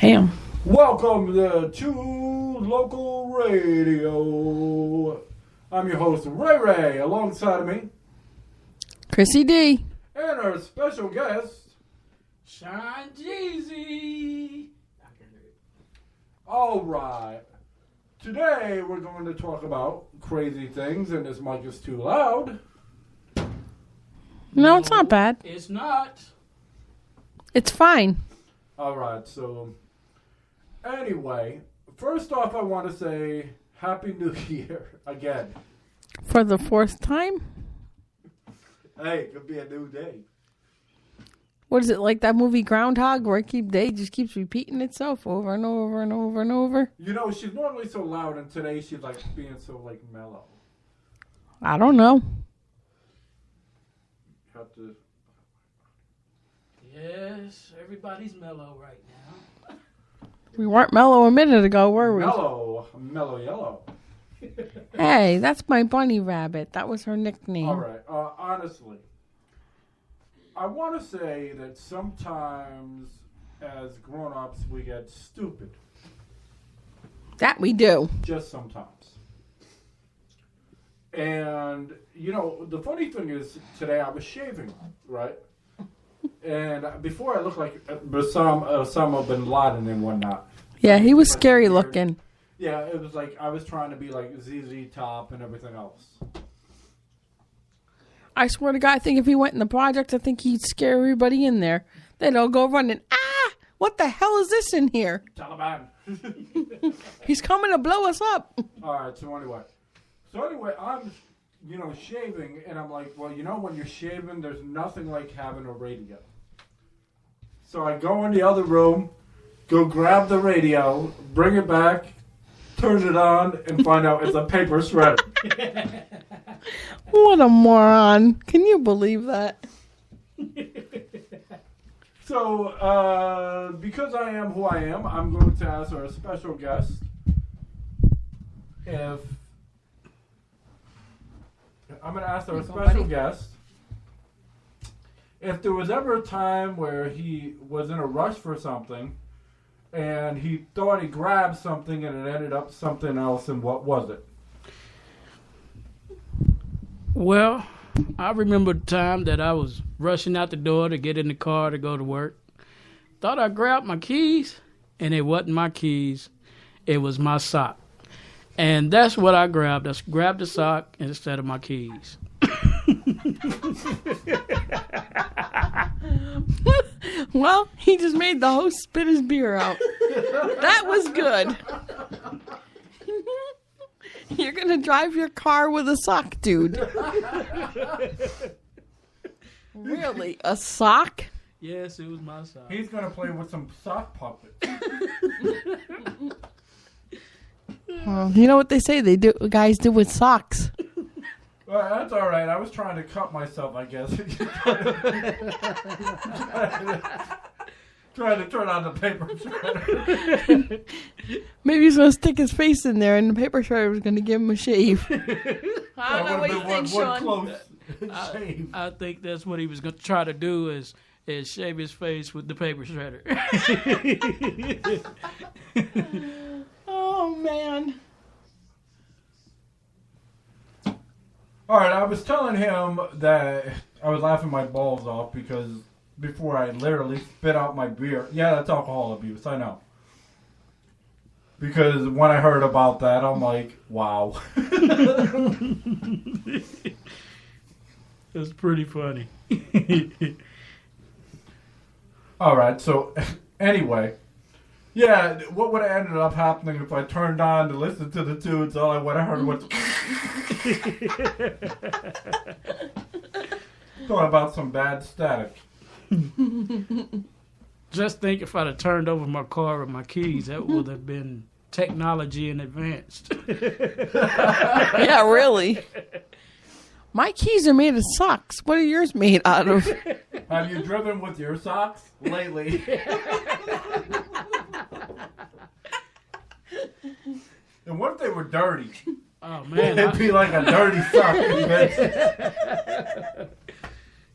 Damn. Welcome to Local Radio. I'm your host, Ray. Alongside of me, Chrissy D. And our special guest, Sean Jeezy. All right. Today we're going to talk about crazy things, and this mic is too loud. No, it's not bad. It's not. It's fine. All right, so anyway, first off, I want to say Happy New Year again. For the fourth time? Hey, it could be a new day. What is it, like that movie Groundhog, where day just keeps repeating itself over and over and over and over? You know, she's normally so loud, and today she's like being so like mellow. I don't know. You have to. Yes, everybody's mellow right now. We weren't mellow a minute ago, were we? Mellow yellow. Hey, that's my bunny rabbit. That was her nickname. All right. Honestly, I want to say that sometimes as grown-ups we get stupid. That we do. Just sometimes. And, you know, the funny thing is today I was shaving, right? And before I looked like Osama bin Laden and whatnot. Yeah, he was scary looking. Yeah, it was like I was trying to be like ZZ Top and everything else. I swear to God, I think if he went in the project, I think he'd scare everybody in there. They'd all go running. What the hell is this in here? Taliban. He's coming to blow us up. All right, so anyway, I'm, shaving, and I'm like, well, when you're shaving, there's nothing like having a radio. So I go in the other room, go grab the radio, bring it back, turn it on, and find out it's a paper shredder. What a moron. Can you believe that? So, because I am who I am, I'm going to ask our special guest if... I'm going to ask our special guest if there was ever a time where he was in a rush for something and he thought he grabbed something and it ended up something else, and what was it? Well, I remember the time that I was rushing out the door to get in the car to go to work. Thought I grabbed my keys, and it wasn't my keys. It was my sock. And that's what I grabbed. I grabbed the sock instead of my keys. Well, he just made the host spit his beer out. That was good. You're going to drive your car with a sock, dude. Really? A sock? Yes, it was my sock. He's going to play with some sock puppets. You know what they say guys do with socks? Well, that's all right. I was trying to cut myself, I guess. Trying to turn on the paper shredder. Maybe he's going to stick his face in there and the paper shredder was going to give him a shave. I don't know what you think, Sean. I think that's what he was going to try to do is shave his face with the paper shredder. Oh, man. All right, I was telling him that I was laughing my balls off because before I literally spit out my beer. Yeah, that's alcohol abuse, I know. Because when I heard about that, I'm like, wow. It's pretty funny. All right, so anyway. Yeah, what would have ended up happening if I turned on to listen to the tunes? All I would have heard was... Thought about some bad static. Just think if I'd have turned over my car with my keys, that would have been technology and advanced. Yeah, really. My keys are made of socks. What are yours made out of? Have you driven with your socks lately? And what if they were dirty? Oh, man. It'd be like a dirty sock.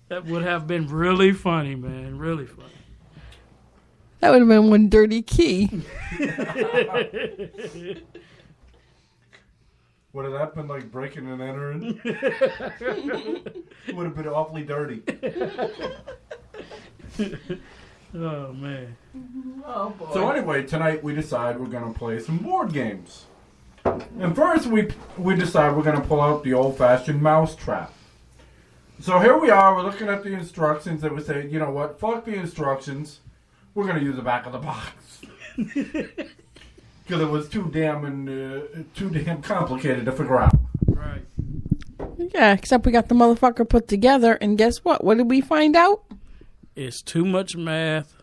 That would have been really funny, man. Really funny. That would have been one dirty key. Would have that been like breaking and entering? Would have been awfully dirty. Oh, man. Oh, boy. So anyway, tonight we decide we're going to play some board games. And first we decide we're going to pull out the old-fashioned mousetrap. So here we are, we're looking at the instructions and we say, you know what, fuck the instructions. We're going to use the back of the box. Because it was too damn complicated to figure out. Right. Yeah, except we got the motherfucker put together, and guess what? What did we find out? It's too much math.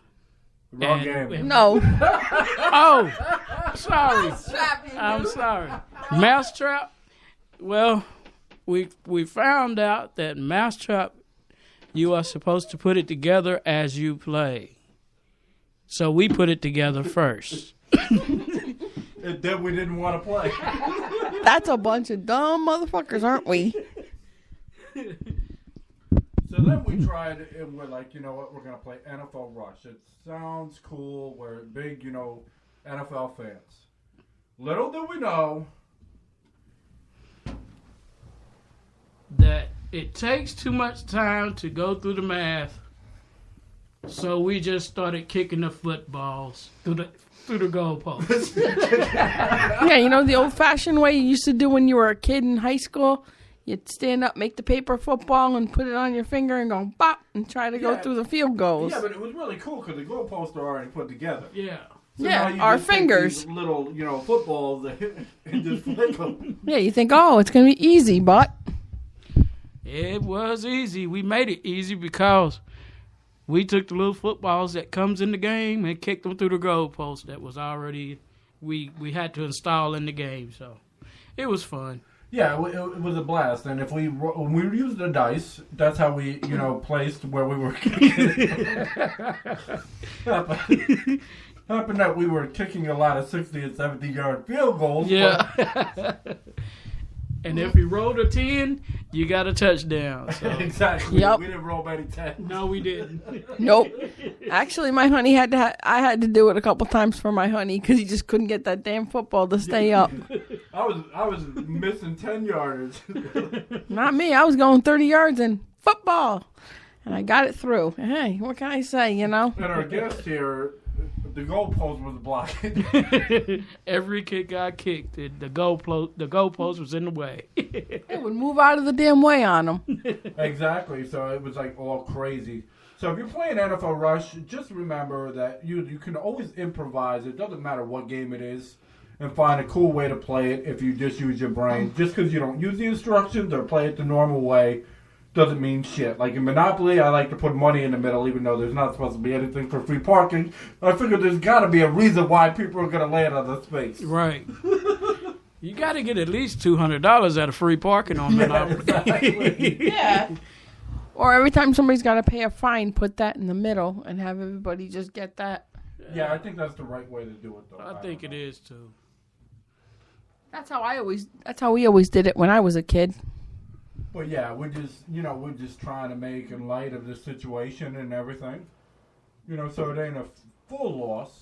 Wrong game. No. Oh, sorry. I'm sorry. Mousetrap. Well, we found out that Mousetrap, you are supposed to put it together as you play. So we put it together first. And then we didn't want to play. That's a bunch of dumb motherfuckers, aren't we? So then we tried, and we're like, you know what, we're going to play NFL Rush. It sounds cool. We're big, NFL fans. Little do we know That it takes too much time to go through the math. So we just started kicking the footballs through the goalposts. Yeah, the old-fashioned way you used to do when you were a kid in high school? You'd stand up, make the paper football, and put it on your finger and go bop and try to go through the field goals. Yeah, but it was really cool because the goalposts are already put together. Yeah. So Yeah, now you our just take fingers. these little, footballs and just flick them. Yeah, you think, oh, it's going to be easy, but... It was easy. We made it easy because we took the little footballs that comes in the game and kicked them through the goalpost that was already we had to install in the game. So it was fun. Yeah, it was a blast. And when we used the dice, that's how we, placed where we were kicking. Happened that we were kicking a lot of 60 and 70-yard field goals. Yeah. And if we rolled a 10, you got a touchdown. So. Exactly. Yep. We didn't roll many 10s. No, we didn't. Nope. Actually, my honey I had to do it a couple times for my honey because he just couldn't get that damn football to stay up. I was missing 10-yarders. Not me. I was going 30 yards and football. And I got it through. Hey, what can I say, And our guest here, the goalpost was blocked. Every kick I kicked, the goalpost was in the way. It would move out of the damn way on them. Exactly. So it was like all crazy. So if you're playing NFL Rush, just remember that you can always improvise. It doesn't matter what game it is, and find a cool way to play it if you just use your brain. Just because you don't use the instructions or play it the normal way doesn't mean shit. Like in Monopoly, I like to put money in the middle, even though there's not supposed to be anything for free parking. I figure there's got to be a reason why people are going to land on the space. Right. You got to get at least $200 out of free parking on Monopoly. Exactly. Yeah. Or every time somebody's got to pay a fine, put that in the middle and have everybody just get that. Yeah, I think that's the right way to do it, though. I think it is too. That's how we always did it when I was a kid. But yeah, we're just trying to make in light of this situation and everything. So it ain't a full loss.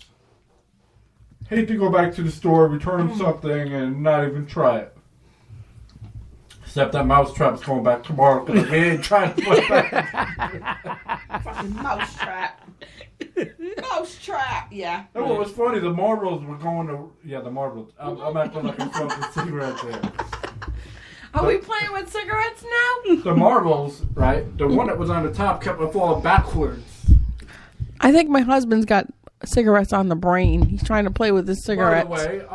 Hate to go back to the store, return something, and not even try it. Except that mousetrap's going back tomorrow because we ain't trying to put it back. Fucking mousetrap. Mousetrap, yeah. And what was funny, the marbles were going to... Yeah, the marbles. I'm acting like I'm smoking cigarettes there. Are we playing with cigarettes now? The marbles, right? The one that was on the top kept on falling backwards. I think my husband's got cigarettes on the brain. He's trying to play with his cigarettes. By the way,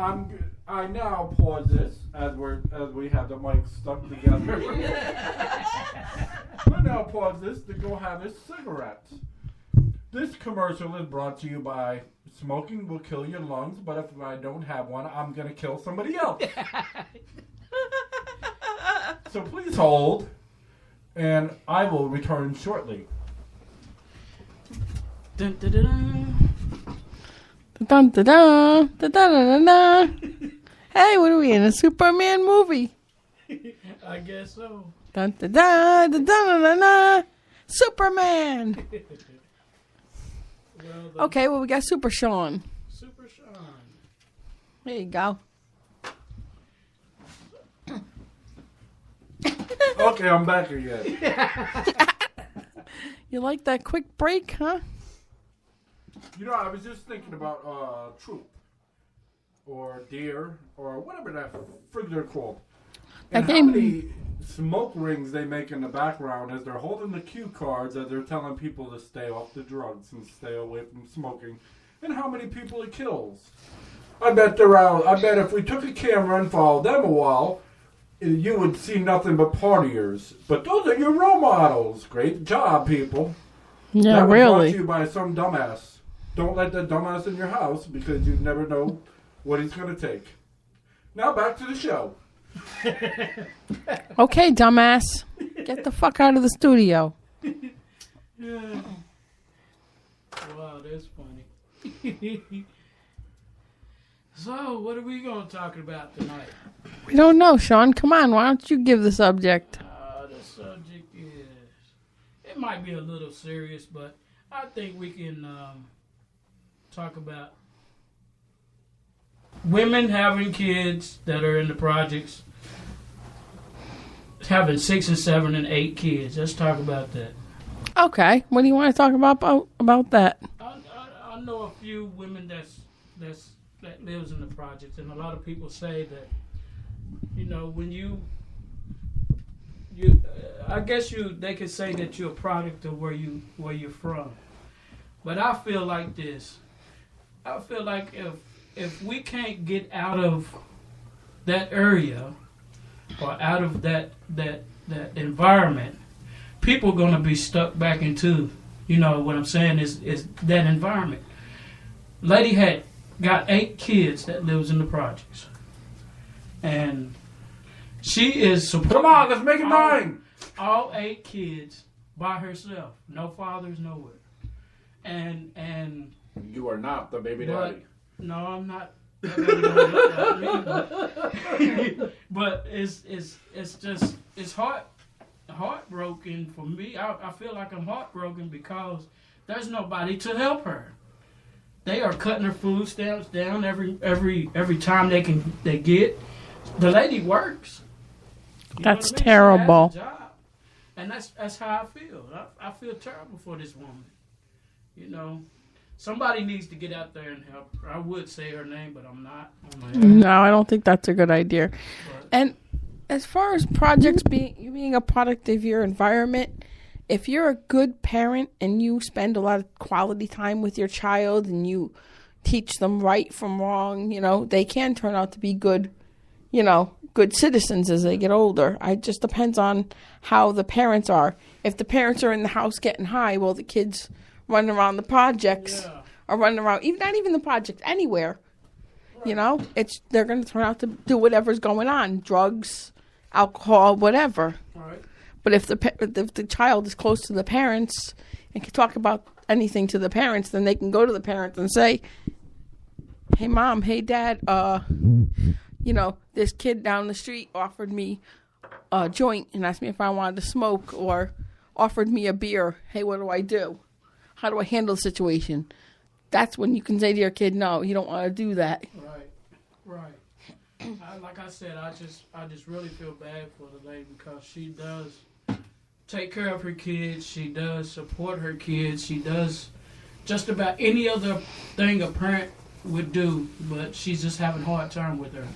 I now pause this as we have the mic stuck together. I now pause this to go have his cigarettes. This commercial is brought to you by smoking will kill your lungs, but if I don't have one, I'm gonna kill somebody else. So please hold, and I will return shortly. Dun, dun, dun, dun. Dun, dun, dun, dun, dun, dun, dun. Hey, what are we in? A Superman movie? I guess so. Dun, dun, dun, dun, dun, dun, dun. Superman! Okay, well, we got Super Sean. Super Sean. There you go. Okay, I'm back again. You like that quick break, huh? You know, I was just thinking about troop or deer or whatever that frig they're called. And how many smoke rings they make in the background as they're holding the cue cards as they're telling people to stay off the drugs and stay away from smoking, and how many people it kills. I bet they're out. I bet if we took a camera and followed them a while, you would see nothing but partiers. But those are your role models. Great job, people. Yeah, that was really. brought to you by some dumbass. Don't let that dumbass in your house because you never know what he's going to take. Now back to the show. Okay, dumbass. Get the fuck out of the studio. Yeah. Wow, that's funny. So, what are we going to talk about tonight? We don't know, Sean. Come on, why don't you give the subject? The subject is... It might be a little serious, but I think we can talk about women having kids that are in the projects, having 6 and 7 and 8 kids. Let's talk about that. Okay, what do you want to talk about that? I know a few women that lives in the projects, and a lot of people say that, you know, when you I guess they could say that you're a product of where you're from. But I feel like this. I feel like if we can't get out of that area or out of that environment, people are going to be stuck back into, you know, what I'm saying is that environment. Lady had got 8 kids that lives in the projects. And she is supporting... Come on, let's make it 9. All 8 kids by herself. No fathers, nowhere. And you are not the baby daddy. No, I'm not. But it's just heartbroken for me. I feel like I'm heartbroken because there's nobody to help her. They are cutting her food stamps down every time they get. The lady works. That's She terrible. has a job. And that's how I feel. I feel terrible for this woman. You know, somebody needs to get out there and help her. I would say her name, but I'm not. No, I don't think that's a good idea. But, and as far as projects being a product of your environment, if you're a good parent and you spend a lot of quality time with your child and you teach them right from wrong, you know, they can turn out to be good, you know, good citizens as they get older. It just depends on how the parents are. If the parents are in the house getting high, well, the kids running around the projects or running around, not even the projects, anywhere. Right. You know, they're going to turn out to do whatever's going on, drugs, alcohol, whatever. Right. But if the child is close to the parents and can talk about anything to the parents, then they can go to the parents and say, "Hey, Mom, hey, Dad, you know, this kid down the street offered me a joint and asked me if I wanted to smoke, or offered me a beer. Hey, what do I do? How do I handle the situation?" That's when you can say to your kid, "No, you don't want to do that." Right. Like I said, I just really feel bad for the lady because she does take care of her kids. She does support her kids. She does just about any other thing a parent would do, but she's just having a hard time with her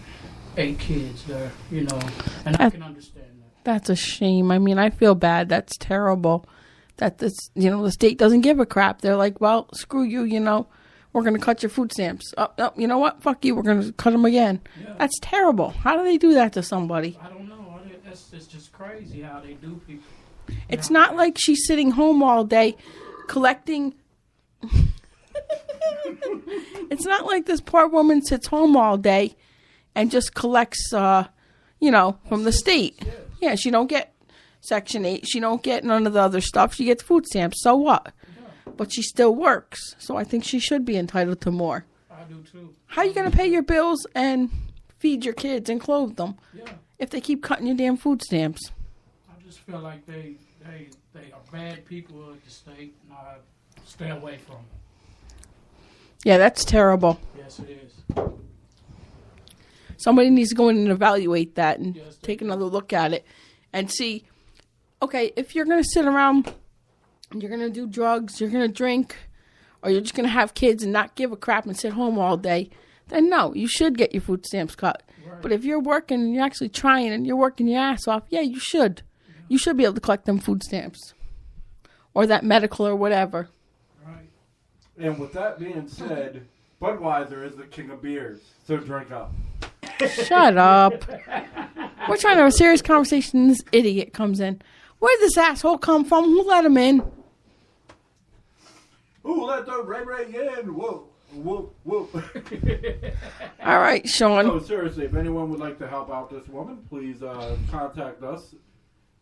8 kids there, you know, and I can understand that. That's a shame. I mean, I feel bad. That's terrible. That this, you know, the state doesn't give a crap. They're like, well, screw you, you know, we're going to cut your food stamps. Oh, no, you know what? Fuck you. We're going to cut them again. Yeah. That's terrible. How do they do that to somebody? I don't know. It's just crazy how they do people. It's not like she's sitting home all day collecting. It's not like this poor woman sits home all day and just collects, you know, from the state. Yeah, she don't get Section 8. She don't get none of the other stuff. She gets food stamps. So what? Yeah. But she still works. So I think she should be entitled to more. I do too. How are you going to pay your bills and feed your kids and clothe them if they keep cutting your damn food stamps? I just feel like they are bad people at the state, and I stay away from them. Yeah, that's terrible. Yes, it is. Somebody needs to go in and evaluate that and Yes, take another look at it and see, okay, if you're going to sit around and you're going to do drugs, you're going to drink, or you're just going to have kids and not give a crap and sit home all day, then no, you should get your food stamps cut. Right. But if you're working and you're actually trying and you're working your ass off, yeah, you should. You should be able to collect them food stamps or that medical or whatever. Right. And with that being said, Budweiser is the king of beers, so drink up. Shut up. We're trying to have a serious conversation and this idiot comes in. Where did this asshole come from? Who let him in? Ooh, let the Ray in. Whoa, whoa, whoa. All right, Sean. So seriously, if anyone would like to help out this woman, please contact us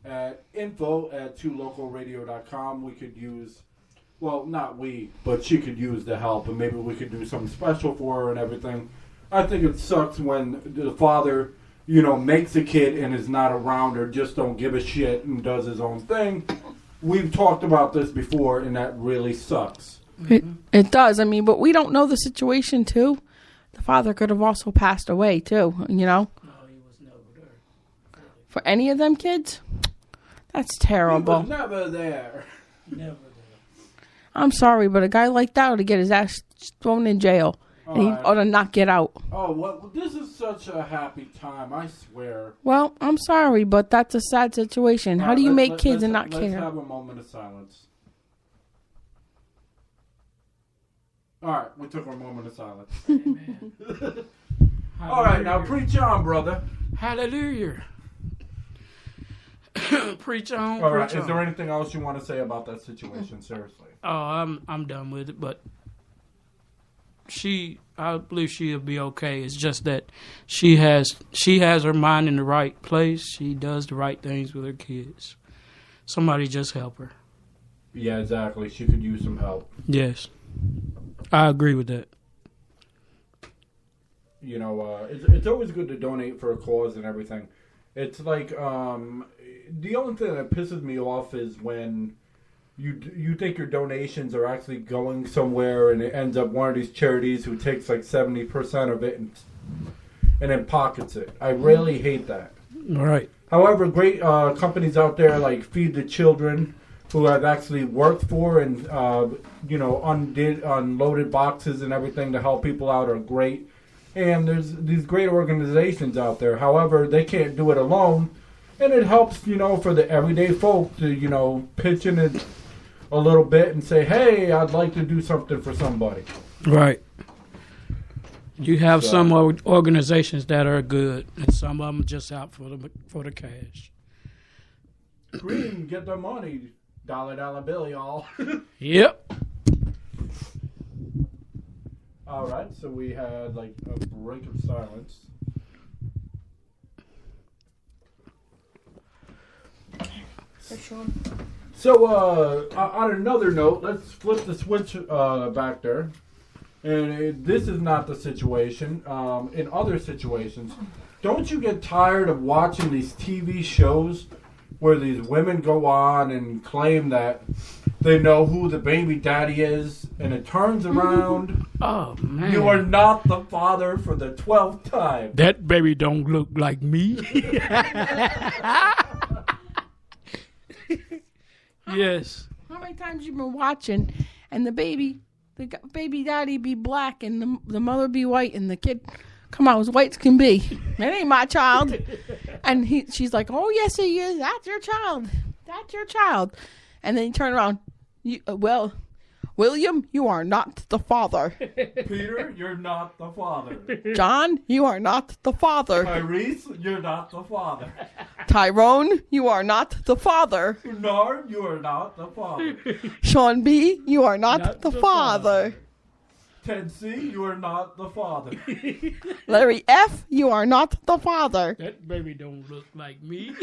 at info@twolocalradio.com. We could use, well, not we, but she could use the help, and maybe we could do something special for her and everything. I think it sucks when the father, makes a kid and is not around or just don't give a shit and does his own thing. We've talked about this before, and that really sucks. It does. I mean, but we don't know the situation, too. The father could have also passed away, too, No, he was never there. For any of them kids? That's terrible. He was never there. Never there. I'm sorry, but a guy like that ought to get his ass thrown in jail. And he ought to not get out. Oh, well, this is such a happy time, I swear. Well, I'm sorry, but that's a sad situation. How do you make kids and not care? Let's have a moment of silence. All right, we took our moment of silence. Amen. All right, now preach on, brother. Hallelujah. Preach on. All right, preach is there on. anything else you want to say about that situation? Seriously. Oh, I'm done with it, but I believe she'll be okay. It's just that she has her mind in the right place. She does the right things with her kids. Somebody just help her. Yeah, exactly. She could use some help. Yes, I agree with that. It's always good to donate for a cause and everything. It's like the only thing that pisses me off is when you think your donations are actually going somewhere and it ends up one of these charities who takes like 70% of it and then pockets it. I really hate that. All right. However, great companies out there like Feed the Children, who I've actually worked for and unloaded boxes and everything to help people out, are great. And there's these great organizations out there. However, they can't do it alone, and it helps for the everyday folk to pitch in it a little bit and say, hey, I'd like to do something for somebody. Right. You have some organizations that are good, and some of them just out for the cash. Green, get the money. Dollar bill, y'all. Yep. All right, so we had like a break of silence. So, on another note, let's flip the switch back there. And this is not the situation. In other situations, don't you get tired of watching these TV shows where these women go on and claim that they know who the baby daddy is, and it turns around, Oh, man. you are not the father for the 12th time. That baby don't look like me. Yes. How many times you been watching and the baby daddy be black and the mother be white and the kid come out as white as can be? That ain't my child. And she's like, oh, yes, he is. That's your child. That's your child. And then you turn around. William, you are not the father. Peter, you're not the father. John, you are not the father. Tyrese, you're not the father. Tyrone, you are not the father. Nard, you are not the father. Sean B, you are not the father. Ted C, you are not the father. Larry F, you are not the father. That baby don't look like me.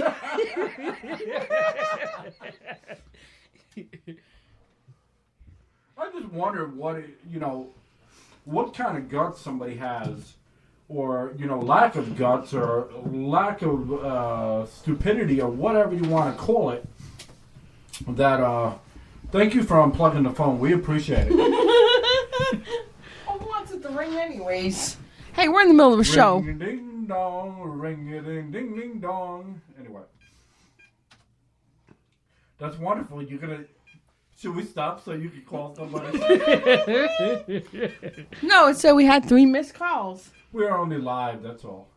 I just wonder what kind of guts somebody has, or lack of guts, or lack of stupidity, or whatever you want to call it. That thank you for unplugging the phone. We appreciate it. Oh, to ring anyways. Hey, we're in the middle of a show. Ring a ding dong, ring a ding ding ding dong. Anyway, that's wonderful. You're gonna. Should we stop so you can call somebody? No, it said we had 3 missed calls. We're only live. That's all.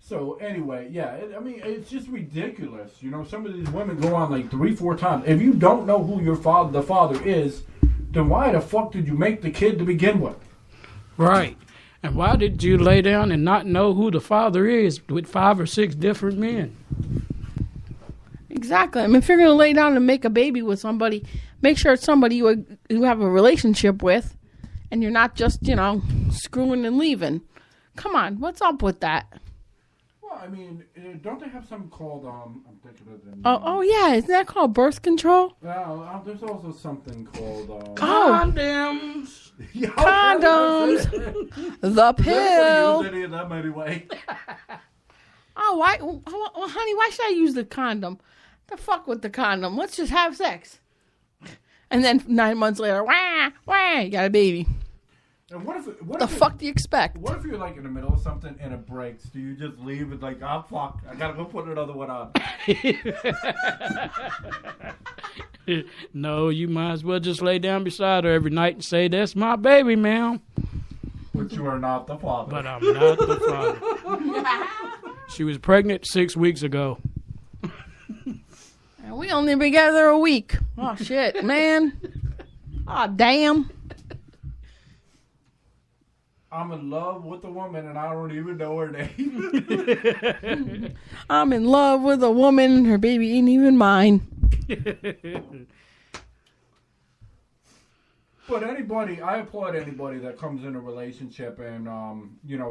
So anyway, yeah, I mean, it's just ridiculous. You know, some of these women go on like 3-4 times. If you don't know who the father is, then why the fuck did you make the kid to begin with? Right. And why did you lay down and not know who the father is with 5 or 6 different men? Exactly. I mean, if you're going to lay down and make a baby with somebody, make sure it's somebody you have a relationship with, and you're not just, screwing and leaving. Come on, what's up with that? Well, I mean, don't they have something called, I'm thinking of the name. Oh yeah, isn't that called birth control? There's also something called, Condoms. Condoms. The pill. Use any of them anyway. Oh, why, honey, why should I use the condom? The fuck with the condom. Let's just have sex. And then 9 months later, you got a baby. And what if The fuck do you expect? What if you're like in the middle of something and it breaks? Do you just leave and like, fuck, I gotta go put another one on? No, you might as well just lay down beside her every night and say, "That's my baby, ma'am." But you are not the father. But I'm not the father. She was pregnant 6 weeks ago. And we only been together a week. Oh shit, man. Oh damn. I'm in love with a woman and I don't even know her name. I'm in love with a woman and her baby ain't even mine. But I applaud anybody that comes in a relationship and,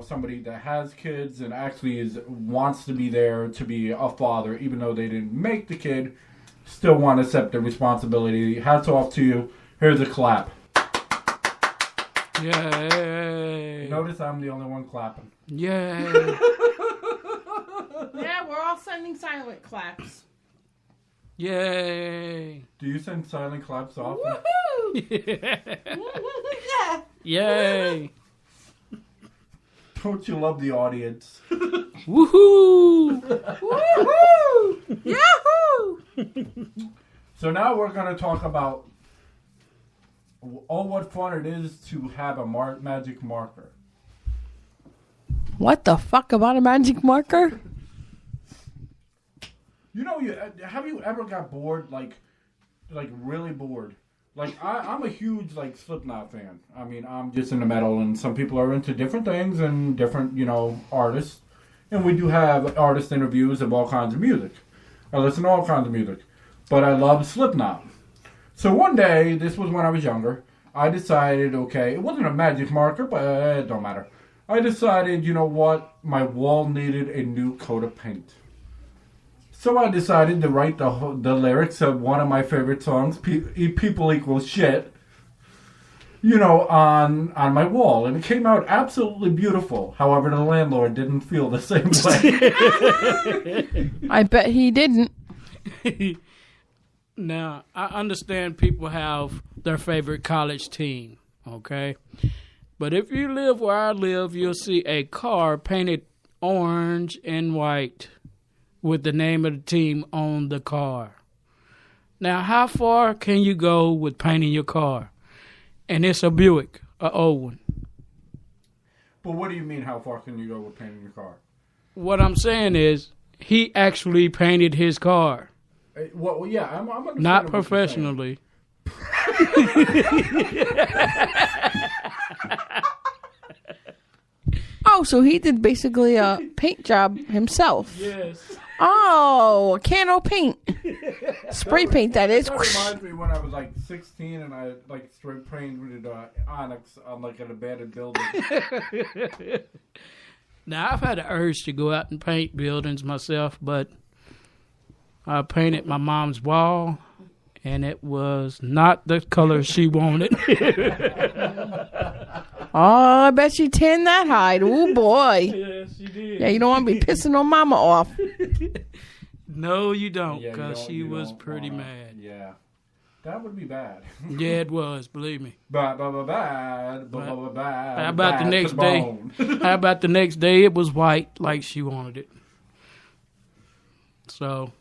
somebody that has kids and actually wants to be there to be a father, even though they didn't make the kid, still want to accept the responsibility. Hats off to you. Here's a clap. Yay. Notice I'm the only one clapping. Yay. Yeah, we're all sending silent claps. Yay. Do you send silent claps often? Woohoo! Yay. Don't you love the audience? Woohoo. Woohoo! Yahoo! So now we're going to talk about what fun it is to have a magic marker. What the fuck about a magic marker? Have you ever got bored, like really bored? Like, I'm a huge, Slipknot fan. I mean, I'm just into metal, and some people are into different things and different, artists. And we do have artist interviews of all kinds of music. I listen to all kinds of music. But I love Slipknot. So one day, this was when I was younger, I decided, okay, it wasn't a magic marker, but it don't matter. I decided, you know what, my wall needed a new coat of paint. So I decided to write the lyrics of one of my favorite songs, People Equal Shit, on my wall. And it came out absolutely beautiful. However, the landlord didn't feel the same way. I bet he didn't. Now, I understand people have their favorite college team, okay? But if you live where I live, you'll see a car painted orange and white with the name of the team on the car. Now, how far can you go with painting your car? And it's a Buick, an old one. But what do you mean, how far can you go with painting your car? What I'm saying is, he actually painted his car. Well, yeah, I'm not professionally. Oh, so he did basically a paint job himself. Yes. Oh, a can of paint. Spray paint, that is. That reminds me when I was 16 and I spray painted Onyx on an abandoned building. Now, I've had the urge to go out and paint buildings myself, but I painted my mom's wall, and it was not the color she wanted. Oh, I bet she tanned that hide. Oh, boy. Yes, she did. Yeah, you don't want to be pissing on mama off. No, you don't, Yeah, because she was pretty wanna, mad. Yeah. That would be bad. Yeah, it was. Believe me. Bad. How about bad the next to day? bone. How about the next day? It was white, like she wanted it. So.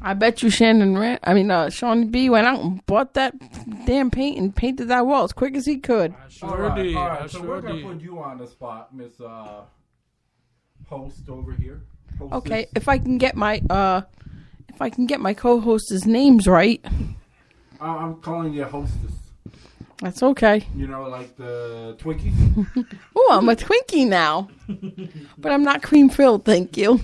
I bet you Sean B went out and bought that damn paint and painted that wall as quick as he could. I sure did. All right. I So sure we're gonna did. put you on the spot, Miss Host over here. Hostess. Okay, if I can get my co-host's names right, I'm calling you hostess. that's okay. You know, like the Twinkies. Oh, I'm a Twinkie now, but I'm not cream filled. Thank you.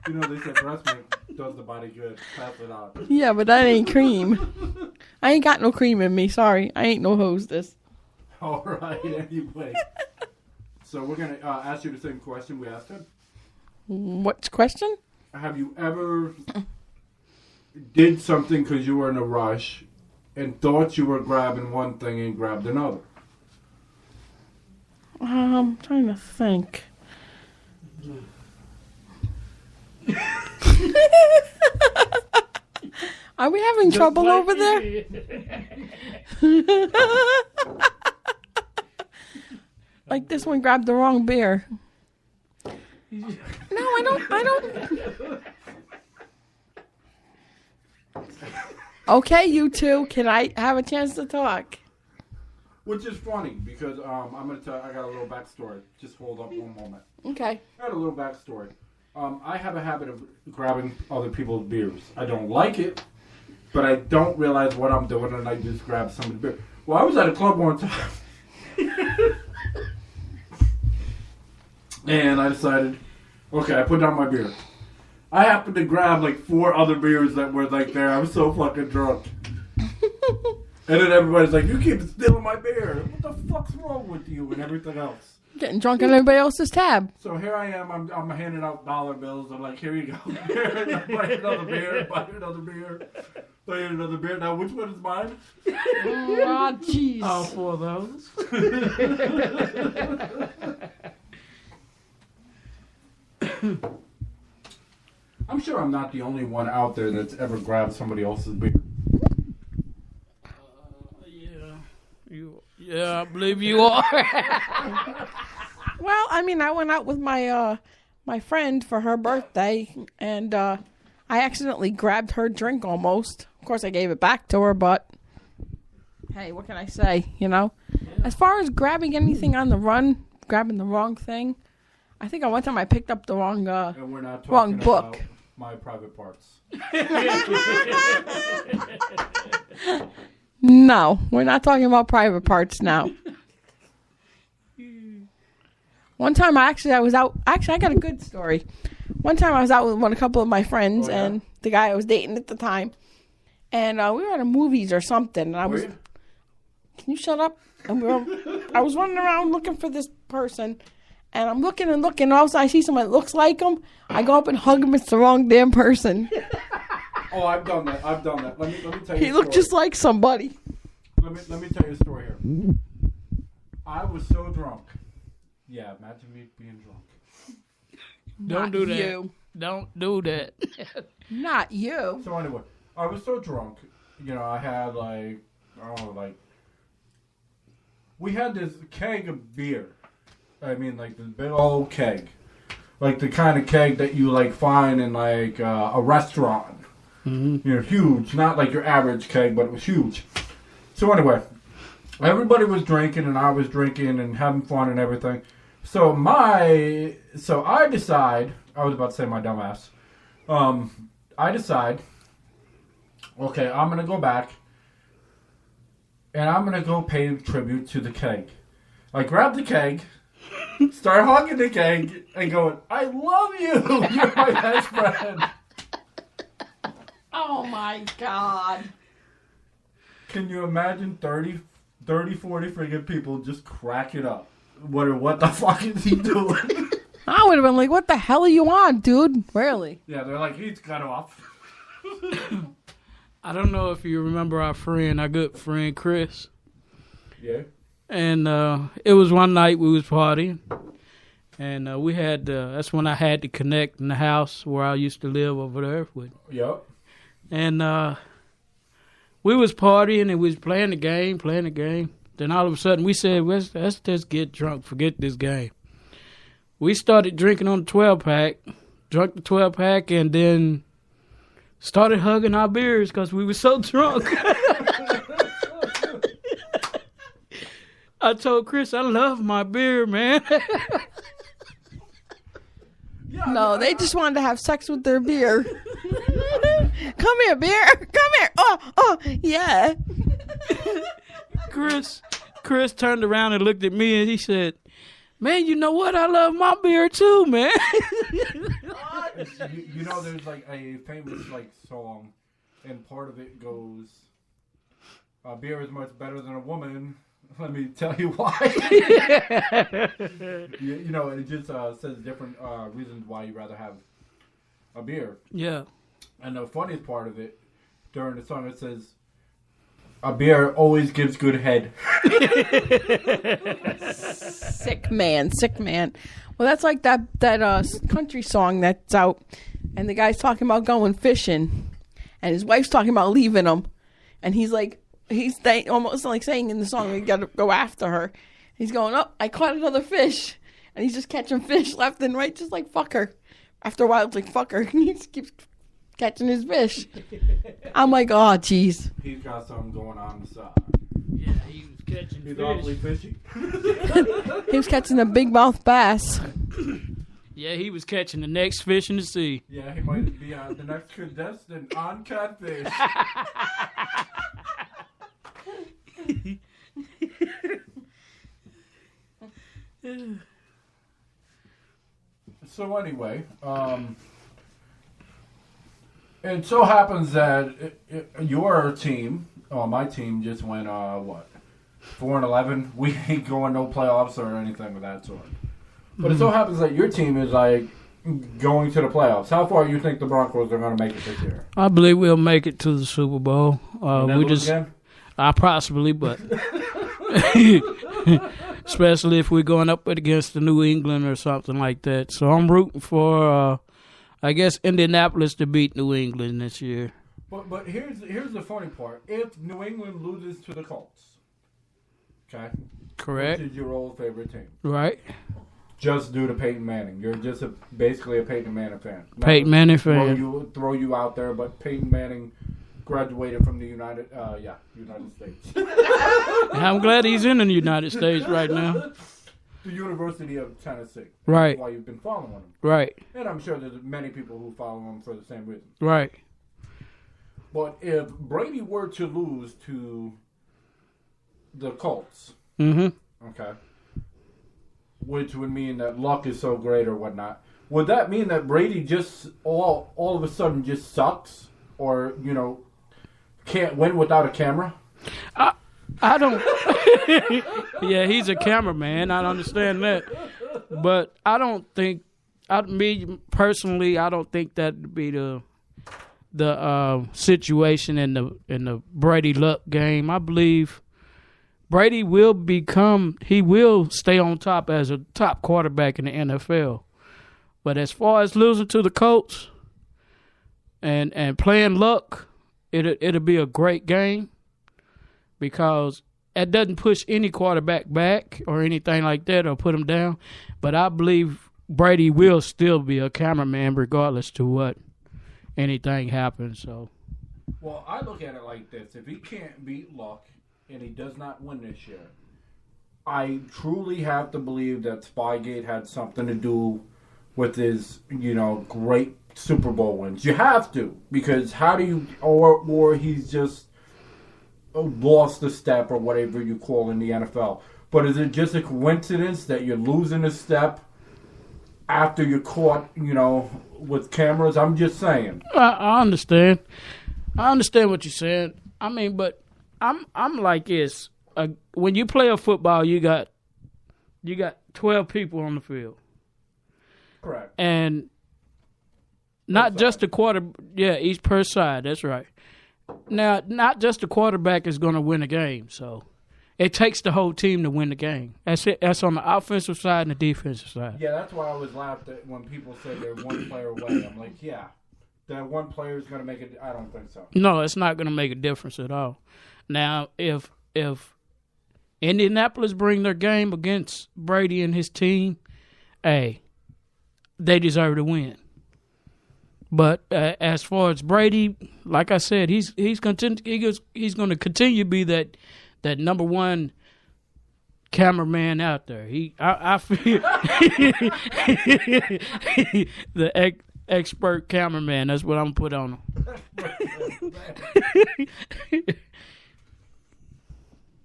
You know, they say breast milk does the body good. Pass it on. Yeah, but that ain't cream. I ain't got no cream in me. Sorry, I ain't no hostess. All right, anyway. So we're going to ask you the same question we asked him. What question? Have you ever did something because you were in a rush and thought you were grabbing one thing and grabbed another? I'm trying to think. Are we having trouble over there? Like this one grabbed the wrong beer. No, I don't. Okay, you two, can I have a chance to talk? Which is funny because I'm going to tell I got a little backstory. Just hold up one moment. Okay. I got a little backstory. I have a habit of grabbing other people's beers. I don't like it, but I don't realize what I'm doing, and I just grab somebody's beer. Well, I was at a club one time, and I decided, okay, I put down my beer. I happened to grab like 4 other beers that were like there. I was so fucking drunk. And then everybody's like, you keep stealing my beer. What the fuck's wrong with you and everything else? Getting drunk on everybody else's tab. So here I am, I'm handing out dollar bills. I'm like, here you go. Buy another beer, buy another beer, buy another beer. Now, which one is mine? Oh, jeez. All 4 of those. I'm sure I'm not the only one out there that's ever grabbed somebody else's beer. Yeah, I believe you are. Well, I mean, I went out with my my friend for her birthday, and I accidentally grabbed her drink almost. Of course, I gave it back to her, but hey, what can I say, you know? Yeah. As far as grabbing anything on the run, grabbing the wrong thing, I think one time I picked up the wrong and we're not wrong book. About my private parts. No, we're not talking about private parts now. One time I was out. Actually, I got a good story. One time I was out with a couple of my friends and the guy I was dating at the time. And we were at a movies or something. And can you shut up? And I was running around looking for this person. And I'm looking and looking. And all of a sudden I see someone that looks like him. I go up and hug him. It's the wrong damn person. Oh, I've done that. Let me tell you. He looked just like somebody. Let me tell you a story here. I was so drunk. Yeah, imagine me being drunk. Don't do that. You. Don't do that. Not you. So anyway, I was so drunk. You know, I had we had this keg of beer. I mean, like this big old keg. Like the kind of keg that you like find in like a restaurant. Mm-hmm. You know, huge. Not like your average keg, but it was huge. So anyway, everybody was drinking and I was drinking and having fun and everything. So I decide, I was about to say my dumb ass. I decide, okay, I'm going to go back and I'm going to go pay tribute to the keg. I grab the keg, start hugging the keg and going, I love you. You're my best friend. Oh my God. Can you imagine 30, 40 friggin' people just cracking up? What the fuck is he doing? I would have been like, what the hell are you on, dude? Really? Yeah, they're like, he's cut off. I don't know if you remember our good friend Chris. Yeah. And it was one night we was partying. And we had, that's when I had to connect in the house where I used to live over there with Yep. And we was partying and we was playing the game. Then all of a sudden we said, let's just get drunk, forget this game. We started drinking on the 12-pack, drunk the 12-pack, and then started hugging our beers because we were so drunk. I told Chris, I love my beer, man. No, they just wanted to have sex with their beer. Come here, beer. Come here. Oh, yeah. Chris turned around and looked at me and he said, man, you know what? I love my beer too, man. you know, there's like a famous like song, and part of it goes, beer is much better than a woman. Let me tell you why. you know, it just says different reasons why you'd rather have a beer. Yeah. And the funniest part of it, during the song, it says, a beer always gives good head. Sick man. Well, that's like that country song that's out, and the guy's talking about going fishing, and his wife's talking about leaving him, and he's almost like saying in the song, you got to go after her. He's going, oh, I caught another fish, and he's just catching fish left and right, just like fuck her. After a while, it's like fuck her. He just keeps catching his fish. I'm like, oh, jeez. He's got something going on the side. Yeah, he was catching He's fish. awfully fishy. He was catching a big mouth bass. Yeah, he was catching the next fish in the sea. Yeah, he might be the next contestant on Catfish. So anyway, it so happens that your team, my team, just went 4-11. We ain't going no playoffs or anything of that sort. But it so happens that your team is like going to the playoffs. How far do you think the Broncos are going to make it this year? I believe we'll make it to the Super Bowl. We just again? Possibly, but especially if we're going up against the New England or something like that. So I'm rooting for, I guess, Indianapolis to beat New England this year. But here's the funny part. If New England loses to the Colts, okay, correct, which is your old favorite team, right? Just due to Peyton Manning, you're just basically a Peyton Manning fan. Peyton Manning fan. Throw you out there, but Peyton Manning graduated from the United States. I'm glad he's in the United States right now. The University of Tennessee. Right. That's why you've been following him. Right. And I'm sure there's many people who follow him for the same reason. Right. But if Brady were to lose to the Colts, okay, which would mean that luck is so great or whatnot, would that mean that Brady just all of a sudden just sucks, or can't win without a camera? I don't. Yeah, he's a cameraman. I understand that, but I don't think. Me personally, I don't think that would be the situation in the Brady luck game. I believe Brady will stay on top as a top quarterback in the NFL. But as far as losing to the Colts and playing luck, it'll be a great game because it doesn't push any quarterback back or anything like that or put him down. But I believe Brady will still be a cameraman regardless to what anything happens. So, well, I look at it like this: if he can't beat luck and he does not win this year, I truly have to believe that Spygate had something to do with his, great Super Bowl wins. You have to, because how do you, or he's just lost a step or whatever you call in the NFL. But is it just a coincidence that you're losing a step after you're caught, with cameras? I'm just saying. I understand. I understand what you're saying. I mean, but I'm like this. When you play a football, you got 12 people on the field. Correct. And not just the quarter. Yeah, each per side. That's right. Now, not just the quarterback is going to win a game. So it takes the whole team to win the game. That's it. That's on the offensive side and the defensive side. Yeah, that's why I always laughed at when people say they're one player away. I'm like, yeah, that one player is going to make it. I don't think so. No, it's not going to make a difference at all. Now, if Indianapolis bring their game against Brady and his team, hey, they deserve to win. But as far as Brady, like I said, he's going to continue to be that number one cameraman out there. I feel the expert cameraman. That's what I'm gonna put on him.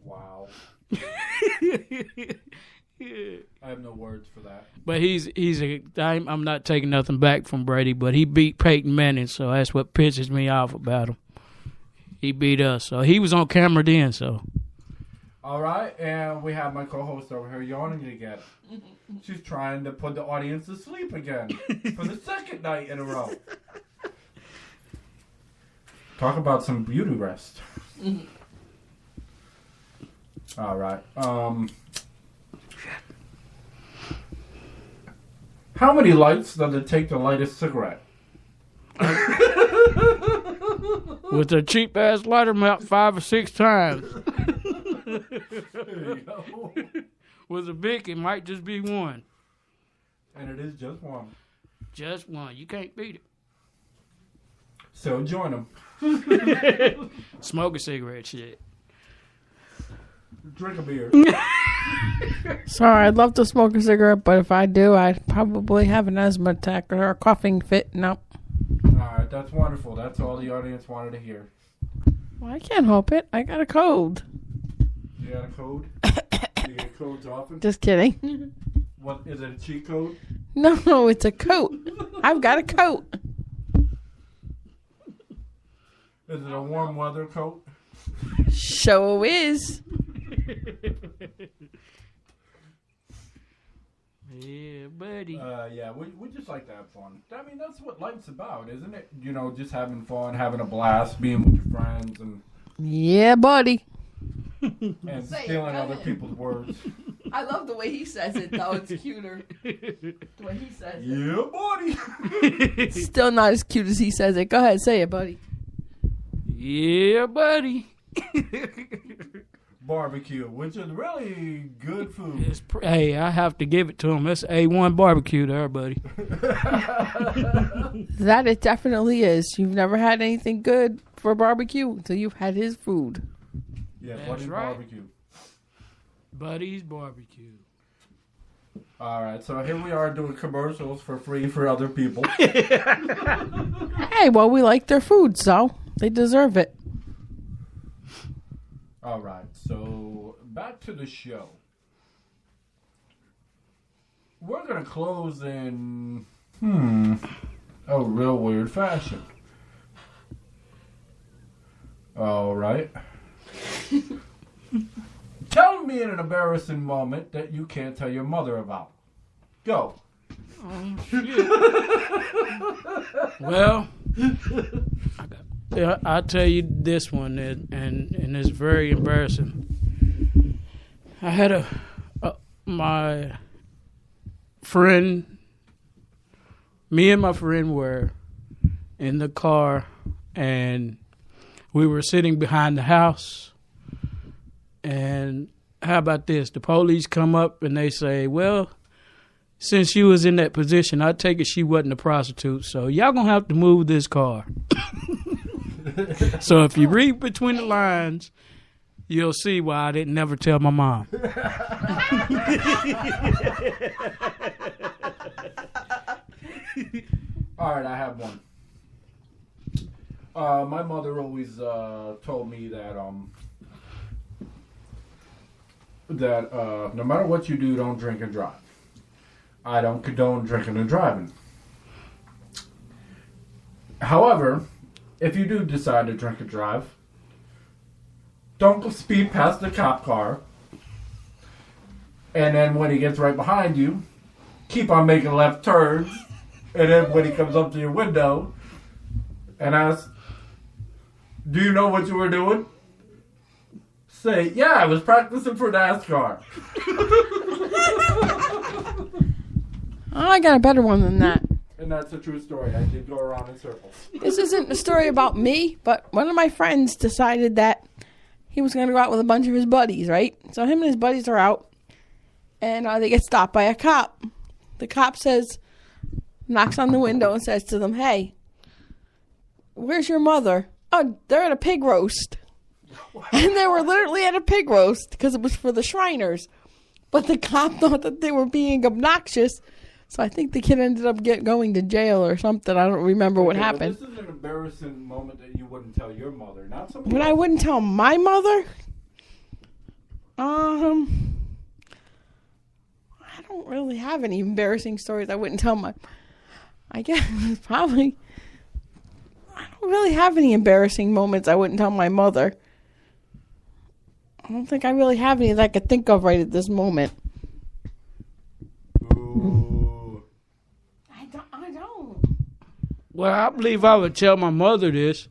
Wow. I have no words for that. But I'm not taking nothing back from Brady, but he beat Peyton Manning, so that's what pisses me off about him. He beat us, so he was on camera then. So. All right, and we have my co-host over here yawning again. She's trying to put the audience to sleep again for the second night in a row. Talk about some beauty rest. All right. How many lights does it take to light a cigarette? With a cheap ass lighter, about 5 or 6 times. There you go. With a Vic, it might just be one. And it is just one. Just one. You can't beat it. So join them. Smoke a cigarette, shit. Drink a beer. Sorry, I'd love to smoke a cigarette, but if I do, I'd probably have an asthma attack or a coughing fit. No. All right, that's wonderful. That's all the audience wanted to hear. Well, I can't help it. I got a cold. You got a code? You get codes often? Just kidding. What is it? A cheat code? No, it's a coat. I've got a coat. Is it a warm weather coat? Show is. Yeah, buddy. Yeah, we just like to have fun. I mean, that's what life's about, isn't it? You know, just having fun, having a blast, being with your friends, and Yeah, buddy. and Say it, stealing go other ahead. people's words. I love the way he says it, though. It's cuter. The way he says Yeah, buddy. it. Still not as cute as he says it. Go ahead, say it, buddy. Yeah, buddy. Barbecue, which is really good food. Hey, I have to give it to him. That's A1 barbecue there, buddy. That it definitely is. You've never had anything good for barbecue until you've had his food. Yeah, That's Buddy's right. barbecue. Buddy's barbecue. All right, so here we are doing commercials for free for other people. Hey, well, we like their food, so they deserve it. All right, so back to the show. We're going to close in, a real weird fashion. All right. Tell me in an embarrassing moment that you can't tell your mother about. Go. Well, I'll tell you this one, and it's very embarrassing. I had my friend, me and my friend were in the car, and we were sitting behind the house. And how about this? The police come up and they say, well, since you was in that position, I take it she wasn't a prostitute, so y'all gonna have to move this car. So if you read between the lines, you'll see why I didn't never tell my mom. All right, I have one. My mother always told me that no matter what you do, don't drink and drive. I don't condone drinking and driving. However, if you do decide to drink and drive, don't go speed past the cop car. And then when he gets right behind you, keep on making left turns. And then when he comes up to your window and asks, do you know what you were doing? Say, yeah, I was practicing for NASCAR. Oh, I got a better one than that. And that's a true story. I did go around in circles. This isn't a story about me, but one of my friends decided that he was going to go out with a bunch of his buddies, right? So him and his buddies are out, and they get stopped by a cop. The cop knocks on the window and says to them, "Hey, where's your mother?" "Oh, they're at a pig roast." And they were literally at a pig roast because it was for the Shriners. But the cop thought that they were being obnoxious. So I think the kid ended up going to jail or something. I don't remember what happened. This is an embarrassing moment that you wouldn't tell your mother, not somebody When else. I wouldn't tell my mother? I don't really have any embarrassing stories I wouldn't tell my... I guess probably... I don't really have any embarrassing moments I wouldn't tell my mother. I don't think I really have any that I could think of right at this moment. Ooh. I don't. Well, I believe I would tell my mother this.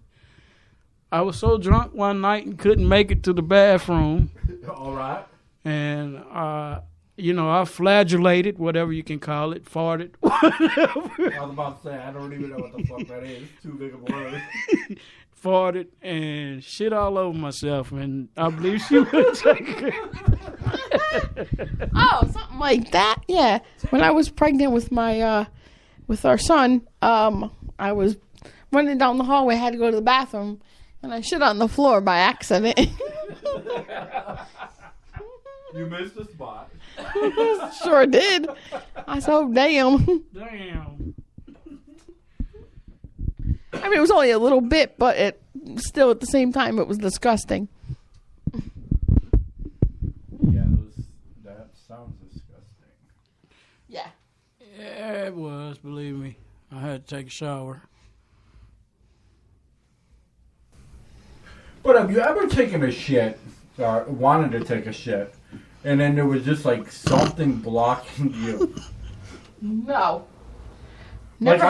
I was so drunk one night and couldn't make it to the bathroom. All right. And, I flagellated, whatever you can call it, farted. I was about to say, I don't even know what the fuck that is. Too big of a word. Farted and shit all over myself, and I believe she would take it. Oh, something like that. Yeah. When I was pregnant with with our son, I was running down the hallway. I had to go to the bathroom, and I shit on the floor by accident. You missed the spot. Sure did. I said, "Oh, damn." Damn. I mean, it was only a little bit, but it still, at the same time, it was disgusting. Yeah, that sounds disgusting. Yeah. Yeah, it was, believe me. I had to take a shower. But have you ever taken a shit, or wanted to take a shit, and then there was just like something blocking you? No. Like Never.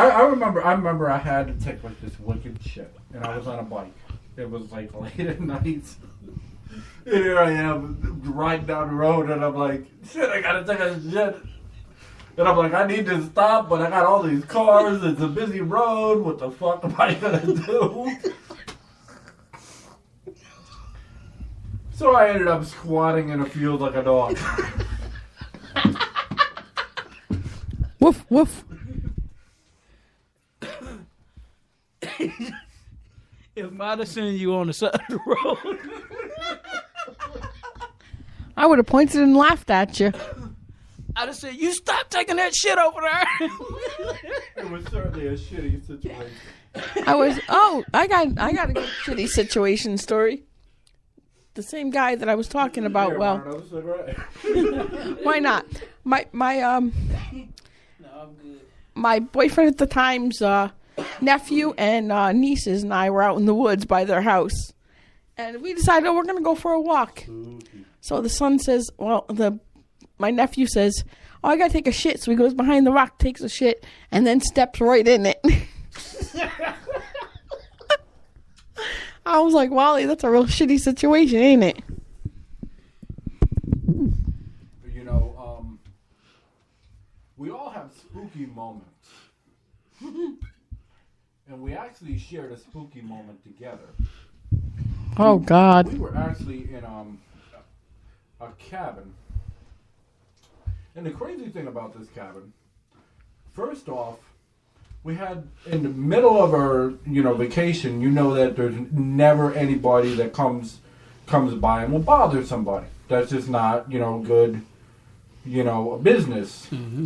I remember I had to take like this wicked shit, and I was on a bike. It was like late at night, and here I am riding down the road, and I'm like, shit, I gotta take a shit. And I'm like, I need to stop, but I got all these cars. It's a busy road. What the fuck am I gonna do? So I ended up squatting in a field like a dog. Woof, woof. If I'd have seen you on the side of the road, I would have pointed and laughed at you. I'd have said, "You stop taking that shit over there." It was certainly a shitty situation. I got a good shitty situation story. The same guy that I was talking about. Here, Well, want another cigarette? why not? My No, I'm good. my boyfriend at the time's nephew and nieces and I were out in the woods by their house, and we decided, we're gonna go for a walk. So the son says, my nephew says, "Oh, I gotta take a shit." So he goes behind the rock, takes a shit, and then steps right in it. I was like, "Wally, that's a real shitty situation, ain't it?" You know, we all have spooky moments. And we actually shared a spooky moment together. Oh God. We were actually in a cabin. And the crazy thing about this cabin, first off, we had in the middle of our, vacation, that there's never anybody that comes by and will bother somebody. That's just not, good, business. Mm-hmm.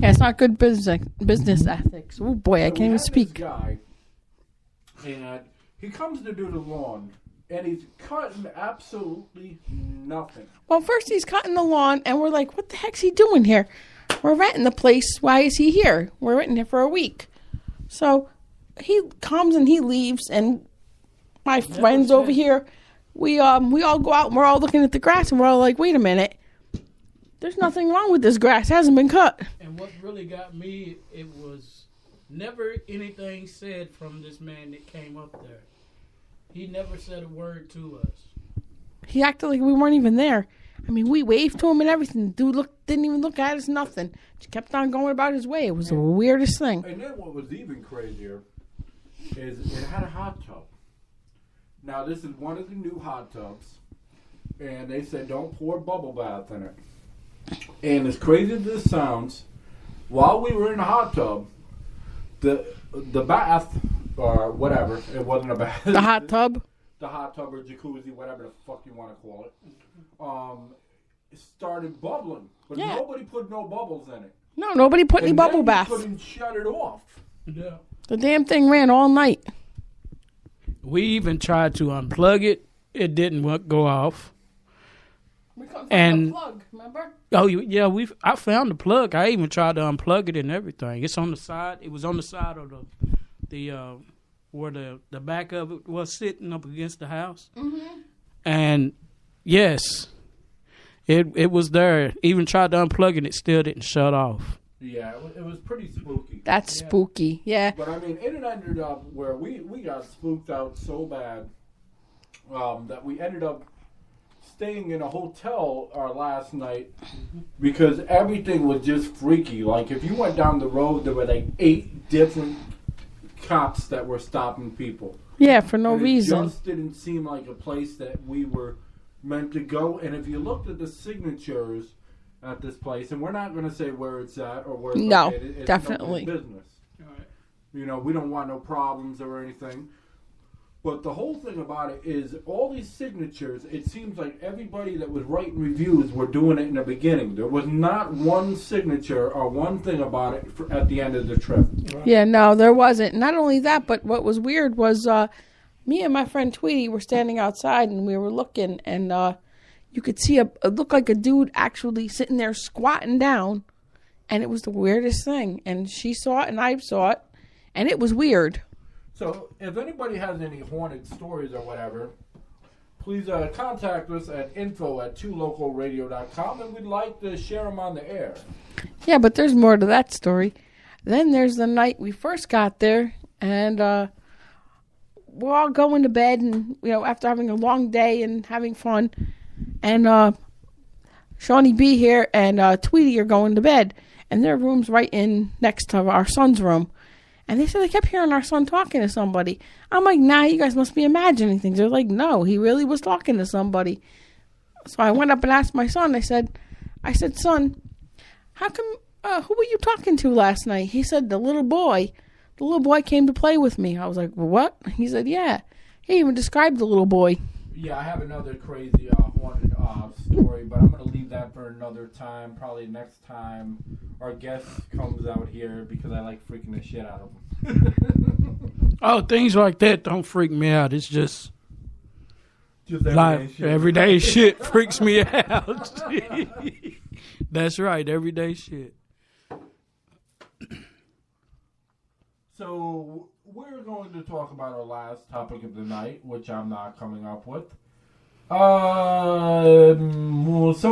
Yeah, it's not good business ethics. Oh boy, I can't even speak. This guy, and he comes to do the lawn, and he's cutting absolutely nothing. Well, first he's cutting the lawn, and we're like, "What the heck's he doing here? We're renting the place. Why is he here? We're renting it for a week." So he comes and he leaves, and my friends over here, we all go out and we're all looking at the grass, and we're all like, "Wait a minute, there's nothing wrong with this grass. It hasn't been cut." And what really got me, it was never anything said from this man that came up there. He never said a word to us. He acted like we weren't even there. I mean, we waved to him and everything. Dude didn't even look at us, nothing. Just kept on going about his way. It was the weirdest thing. And then what was even crazier is it had a hot tub. Now, this is one of the new hot tubs. And they said don't pour bubble bath in it. And as crazy as this sounds, while we were in the hot tub, the bath, or whatever, it wasn't a bath. The hot tub? The hot tub or jacuzzi, whatever the fuck you want to call it, started bubbling. But nobody put no bubbles in it. No, nobody put any bubble bath. You couldn't shut it off. Yeah. The damn thing ran all night. We even tried to unplug it. It didn't go off. We couldn't find the plug, remember? Oh, yeah, I found the plug. I even tried to unplug it and everything. It's on the side. It was on the side of the where the back of it was sitting up against the house. Mm-hmm. And, yes, it was there. Even tried to unplug it, it still didn't shut off. Yeah, it was pretty spooky. That's spooky, yeah. But, I mean, it ended up where we got spooked out so bad that we ended up staying in a hotel our last night because everything was just freaky. Like, if you went down the road, there were like 8 different cops that were stopping people. Yeah, for no reason. It just didn't seem like a place that we were meant to go. And if you looked at the signatures at this place, and we're not going to say where it's at or where it's located. It's definitely business. Right. You know, we don't want no problems or anything. But the whole thing about it is all these signatures, it seems like everybody that was writing reviews were doing it in the beginning. There was not one signature or one thing about it at the end of the trip. Right. Yeah, no, there wasn't. Not only that, but what was weird was me and my friend Tweety were standing outside and we were looking and you could see it looked like a dude actually sitting there squatting down, and it was the weirdest thing. And she saw it and I saw it, and it was weird. So, if anybody has any haunted stories or whatever, please contact us at info@twolocalradio.com, and we'd like to share them on the air. Yeah, but there's more to that story. Then there's the night we first got there, and we're all going to bed, and after having a long day and having fun, and Shawnee B here and Tweety are going to bed, and their room's right in next to our son's room. And they said they kept hearing our son talking to somebody. I'm like, nah, you guys must be imagining things. They're like, no, he really was talking to somebody. So I went up and asked my son. I said, son, how come, who were you talking to last night? He said, the little boy. The little boy came to play with me. I was like, well, what? He said, yeah. He even described the little boy. Yeah, I have another crazy haunted story, but I'm going to leave that for another time. Probably next time our guest comes out here because I like freaking the shit out of them. Oh, things like that don't freak me out. It's just everyday shit freaks me out. That's right, everyday shit. So we're going to talk about our last topic of the night, which I'm not coming up with. So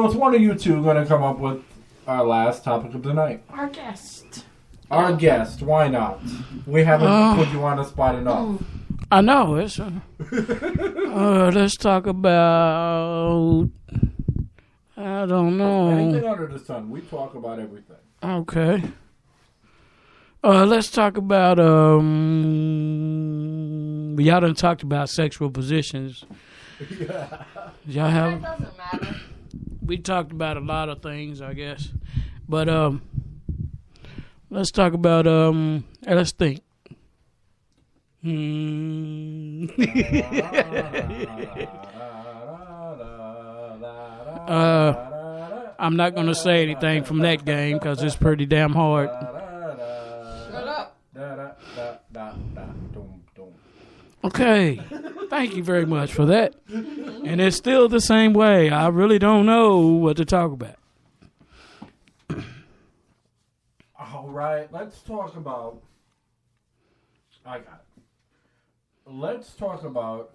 it's one of you two going to come up with our last topic of the night. Our guest. Our guest. Why not? We haven't put you on the spot enough. I know. It's let's talk about... I don't know. Anything under the sun. We talk about everything. Okay. Let's talk about... y'all done talked about sexual positions. Yeah. Y'all have... That doesn't matter. We talked about a lot of things, I guess. But let's talk about let's think. I'm not going to say anything from that game because it's pretty damn hard. Shut up. Okay. Thank you very much for that. And it's still the same way. I really don't know what to talk about. All right. Let's talk about... I got it. Let's talk about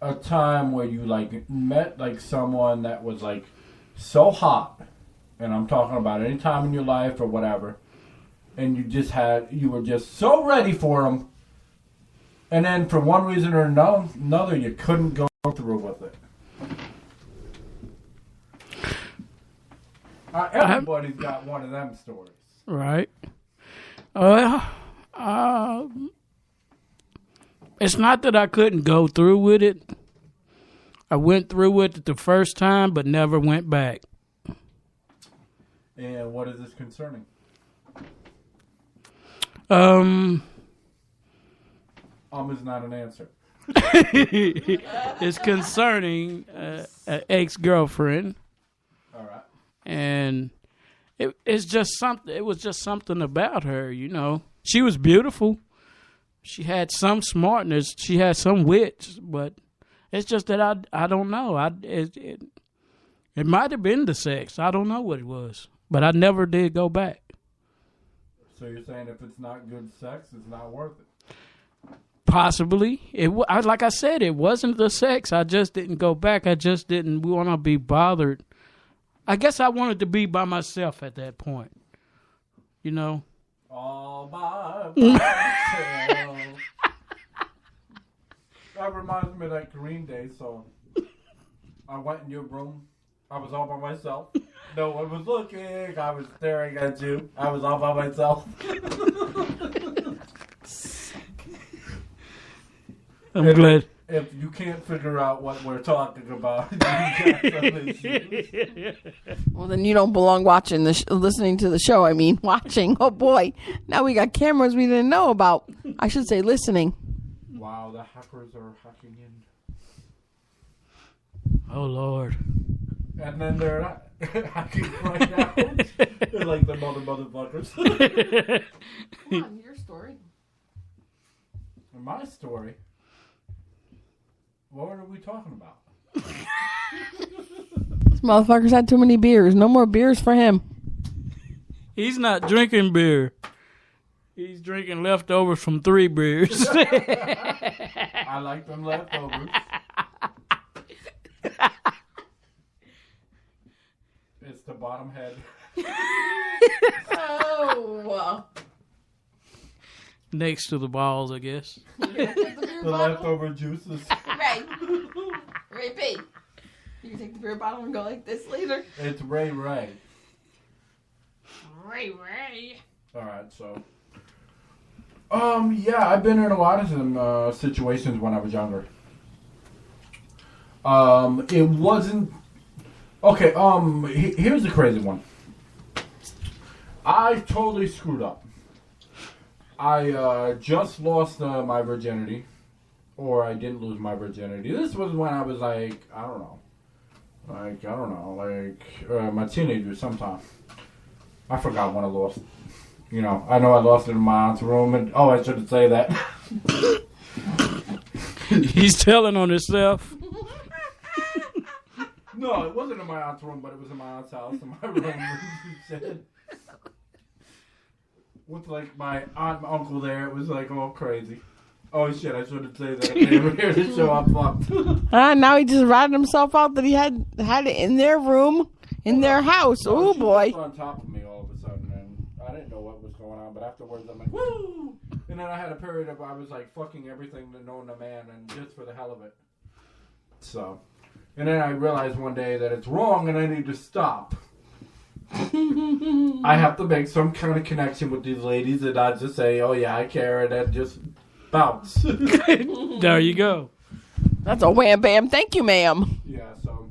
a time where you, met, someone that was, so hot. And I'm talking about any time in your life or whatever. And you were just so ready for them. And then for one reason or another, you couldn't go through with it. Everybody's got one of them stories. Right. Well, it's not that I couldn't go through with it. I went through with it the first time, but never went back. And what is this concerning? Is not an answer. It's concerning an ex-girlfriend. All right. And it was just something about her, you know. She was beautiful. She had some smartness. She had some wit, but it's just that I don't know. It might have been the sex. I don't know what it was, but I never did go back. So you're saying if it's not good sex, it's not worth it? Possibly. Like I said, it wasn't the sex. I just didn't go back. I just didn't want to be bothered. I guess I wanted to be by myself at that point. You know? All by myself. That reminds me of that Green Day song. I went in your room. I was all by myself. No one was looking. I was staring at you. I was all by myself. I'm glad. If you can't figure out what we're talking about, you got some issues. Well, then you don't belong listening to the show. I mean, watching. Oh, boy. Now we got cameras we didn't know about. I should say listening. Wow, the hackers are hacking in. Oh, Lord. And then they're hacking right now. They're like the motherfuckers. Come on, your story. My story? What are we talking about? This motherfucker's had too many beers. No more beers for him. He's not drinking beer. He's drinking leftovers from 3 beers. I like them leftovers. It's the bottom head. Oh. Next to the balls, I guess. The leftover juices. Ray B. You can take the beer bottle and go like this later. It's Ray. Ray. Alright, so. Yeah, I've been in a lot of some situations when I was younger. It wasn't. Okay, here's the crazy one. I totally screwed up. I just lost my virginity. Or I didn't lose my virginity. This was when I was like, I don't know, my teenager sometime. I forgot when I lost it. You know, I know I lost it in my aunt's room, and I shouldn't say that. He's telling on himself. No, it wasn't in my aunt's room, but it was in my aunt's house, in my room. With like my aunt and uncle there, it was like all crazy. Oh shit, I shouldn't say that. If they ever hear the show, I'm fucked. Now he just ratted himself out that he had it in their room, in their house. No, Oh, boy. She was on top of me all of a sudden, and I didn't know what was going on, but afterwards I'm like, woo! And then I had a period of I was like fucking everything known to man, and just for the hell of it. So, and then I realized one day that it's wrong and I need to stop. I have to make some kind of connection with these ladies and not just say, oh yeah, I care, and then just bounce. There you go. That's a wham bam. Thank you, ma'am. Yeah, so.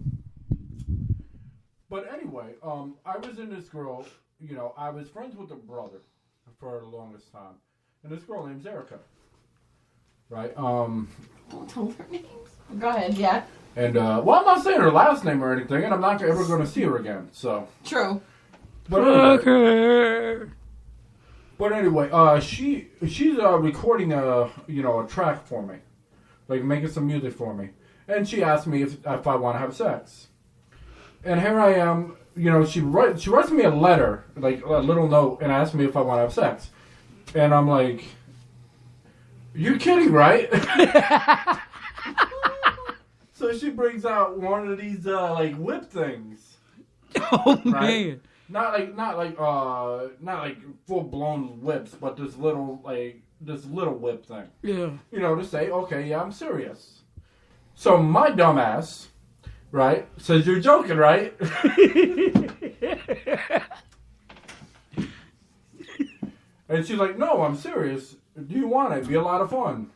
But anyway, I was in this girl, you know, I was friends with her brother for the longest time. And this girl named Erica. Right? Don't tell her names. Go ahead, yeah. And, well, I'm not saying her last name or anything, and I'm not ever going to see her again, so. True. But anyway, she's recording a track for me, like making some music for me, and she asked me if I want to have sex, and here I am, you know, she writes me a letter, like a little note, and asks me if I want to have sex, and I'm like, you're kidding, right? So she brings out one of these like whip things. Oh right? Man. Not like full blown whips, but this little whip thing. Yeah. You know, to say, okay, yeah, I'm serious. So my dumbass right? Says, you're joking, right? And she's like, no, I'm serious. Do you want it? It'd be a lot of fun.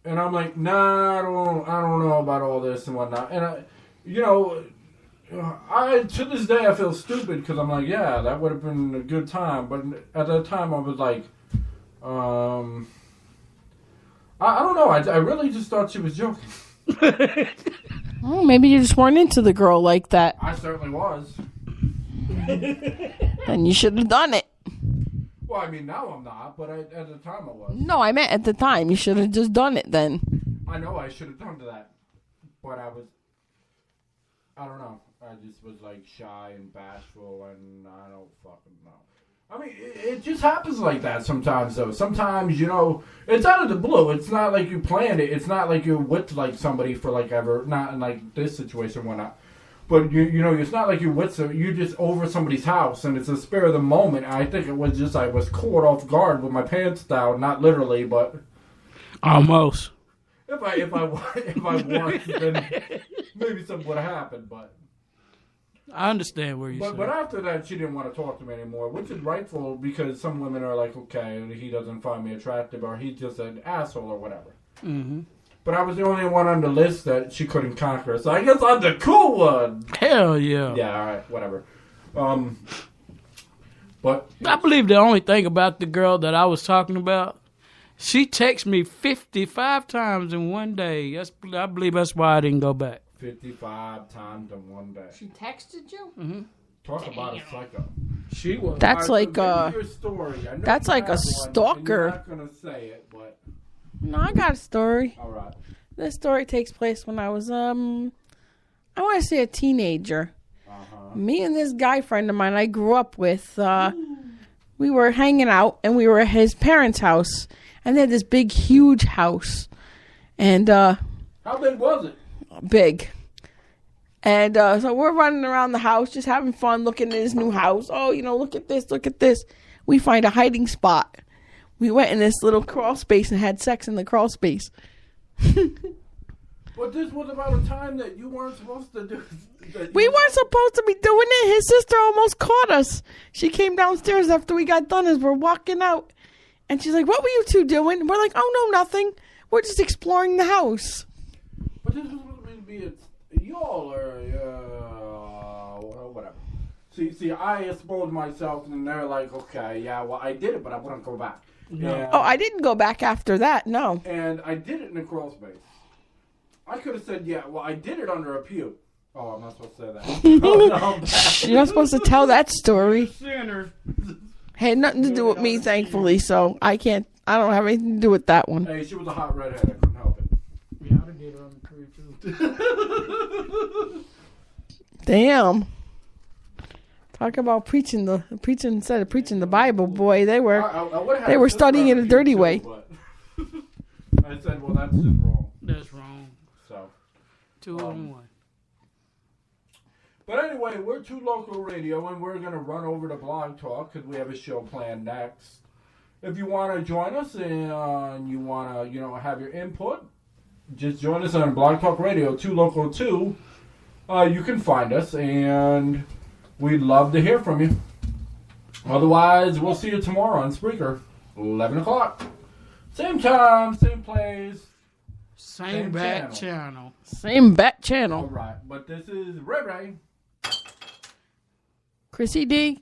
And I'm like, nah, I don't know about all this and whatnot. And to this day I feel stupid because I'm like, yeah, that would have been a good time. But at that time I was like, I don't know. I really just thought she was joking. Oh, maybe you just weren't into the girl like that. I certainly was. Then you should have done it. Well, I mean, now I'm not, but at the time I was. No, I meant at the time. You should have just done it then. I know I should have done that, but I don't know. I just was like shy and bashful, and I don't fucking know. I mean, it just happens like that sometimes, though. Sometimes, it's out of the blue. It's not like you planned it. It's not like you're with like somebody for like ever. Not in like this situation or whatnot. But it's not like you're with you're just over somebody's house, and it's a spur of the moment. I think it was just I was caught off guard with my pants down, not literally, but almost. If I was, then maybe something would have happened. But I understand where you're saying. But after that, she didn't want to talk to me anymore, which is rightful because some women are like, okay, he doesn't find me attractive, or he's just an asshole, or whatever. Mm-hmm. But I was the only one on the list that she couldn't conquer, so I guess I'm the cool one. Hell yeah. Yeah, all right, whatever. But I believe the only thing about the girl that I was talking about, she texted me 55 times in one day. I believe that's why I didn't go back. 55 times in one day. She texted you? Mm-hmm. Talk about a psycho. She was. That's All right, like so give me your story. I know that's you like a have one, and stalker. You're not gonna say it, but No, I got a story. all right. This story takes place when I was I want to say a teenager. Me and this guy friend of mine I grew up with, we were hanging out and we were at his parents' house, and they had this big, huge house, and How big was it? big. And so we're running around the house, just having fun, looking at his new house. Oh, look at this, look at this. We find a hiding spot. We went in this little crawl space and had sex in the crawl space. But this was about a time that you weren't supposed to do. We weren't supposed to be doing it. His sister almost caught us. She came downstairs after we got done as we're walking out. And she's like, what were you two doing? We're like, oh, no, nothing. We're just exploring the house. But this was supposed to be y'all are, whatever. See, I exposed myself, and they're like, okay, yeah, well, I did it, but I wouldn't go back. No. And, Oh, I didn't go back after that, no. And I did it in a crawl space. I could have said, yeah, well, I did it under a pew. Oh, I'm not supposed to say that. Oh, no, You're not supposed to tell that story. Sinner. Had nothing to do with me, thankfully, so I don't have anything to do with that one. Hey, she was a hot redhead. I couldn't help it. Yeah, I did it on the tree too. Damn. Talk about preaching instead of preaching the Bible, boy. They were they were studying it a dirty way. But I said, well, that's just wrong. That's wrong. So, 2 on 1. but anyway, we're Two Local Radio, and we're gonna run over to Blog Talk because we have a show planned next. If you want to join us and you want to, have your input, just join us on Blog Talk Radio, Two Local 2. You can find us, and we'd love to hear from you. Otherwise, we'll see you tomorrow on Spreaker, 11 o'clock. Same time, same place. Same back channel. Same bat All channel. right, but this is Ray Ray. Chrissy D.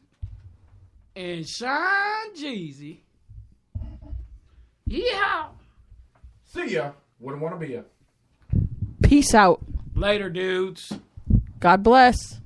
And Sean Jeezy. Yeah. See ya. Wouldn't want to be ya. Peace out. Later, dudes. God bless.